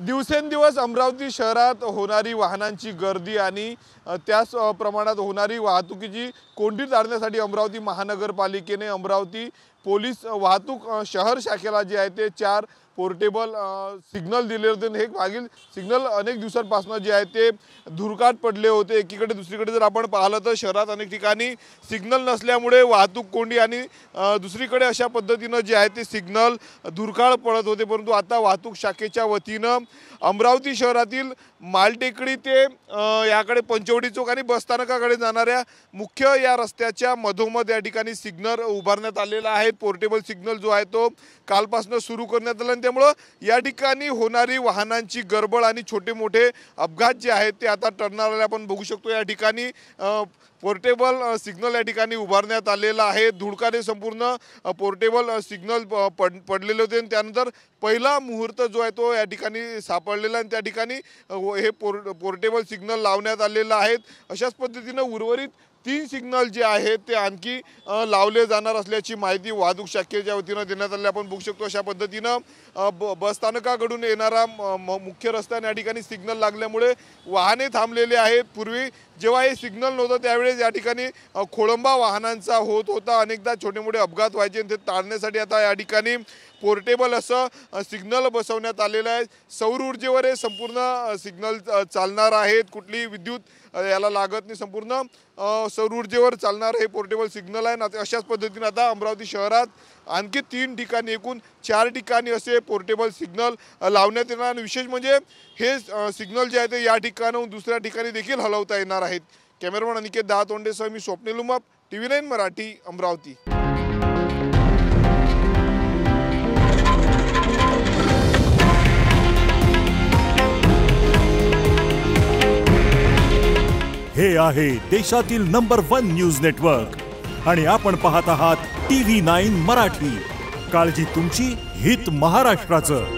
दिवसेंदिवस अमरावती शहरात होणारी वाहनांची गर्दी आणि त्याच प्रमाणात होणारी वाहतुकीची कोंडी टाळण्यासाठी अमरावती महानगरपालिकेने अमरावती पोलीस वाहतूक शहर शाखेला जे आहे ते 4 पोर्टेबल सिग्नल दिले होते। हे मागील सिग्नल अनेक दिवसांपासून जे आहे ते धुरकाट पडले होते। एकीकडे दुसरीकडे जर आपण पाहिलं तर शहरात अनेक ठिकाणी सिग्नल नसल्यामुळे वाहतूक कोंडी आणि दुसरीकडे अशा पद्धतीने जे आहे ते सिग्नल धुरकाट पडत होते। परंतु आता वाहतूक शाखेच्या वतीने अमरावती शहरातील मालटेकडी ते याकडे पंचवटी चौक आणि बसस्थानकाकडे जाणाऱ्या मुख्य या रस्त्याच्या मधोमध या ठिकाणी सिग्नल उभारण्यात आलेला आहे। पोर्टेबल सिग्नल जो आहे तो कालपासून सुरू करण्यात आला, त्यामुळे या ठिकाणी होणारी वाहनांची गडबड आणि छोटे मोठे अपघात जे आहेत ते आता टळणार आपण बघू शकतो। या ठिकाणी पोर्टेबल सिग्नल या ठिकाणी उभारण्यात आलेला आहे। धुळकाने संपूर्ण पोर्टेबल सिग्नल पडलेले होते। त्यानंतर पहिला मुहूर्त जो आहे तो या ठिकाणी सापडलेला आणि त्या ठिकाणी हे पोर्टेबल सिग्नल लावण्यात आलेला आहे। अशाच पद्धतीने उर्वरित 3 सिग्नल जे आहेत ते आणखी लावले जाणार असल्याची माहिती वाहतूक शाखेच्या वतीने देण्यात आली आपण बघू शकतो। अशा पद्धतीने बसस्थानकाकडून येणारा मुख्य रस्त्याने या ठिकाणी सिग्नल लागल्यामुळे वाहने थांबलेले आहेत। पूर्वी जेव्हा हे सिग्नल नव्हतं त्यावेळेस या ठिकाणी खोळंबा वाहनांचा होत होता, अनेकदा छोटे मोठे अपघात व्हायचे। ते टाळण्यासाठी आता या ठिकाणी पोर्टेबल असं सिग्नल बसवण्यात आलेलं आहे। सौर ऊर्जेवर हे संपूर्ण सिग्नल चालणार आहेत, कुठली विद्युत याला लागत नाही, संपूर्ण सौर ऊर्जेवर चालणार हे पोर्टेबल सिग्नल आहे। अशाच पद्धतीने आता अमरावती शहरात आणखी 3 ठिकाणी एकूण 4 ठिकाणी असे पोर्टेबल सिग्नल लावण्यात येणार आणि विशेष म्हणजे हे सिग्नल जे आहे ते या ठिकाणाहून दुसऱ्या ठिकाणी देखील हलवता येणार आहेत। कॅमेरामन अनिकेत दातोंडेसह मी स्वप्नील उमाप, TV9 मराठी, अमरावती। हे आहे देशातील नंबर 1 न्यूज नेटवर्क आणि आपण पाहत आहात TV9 मराठी। काळजी तुमची, हित महाराष्ट्राचं।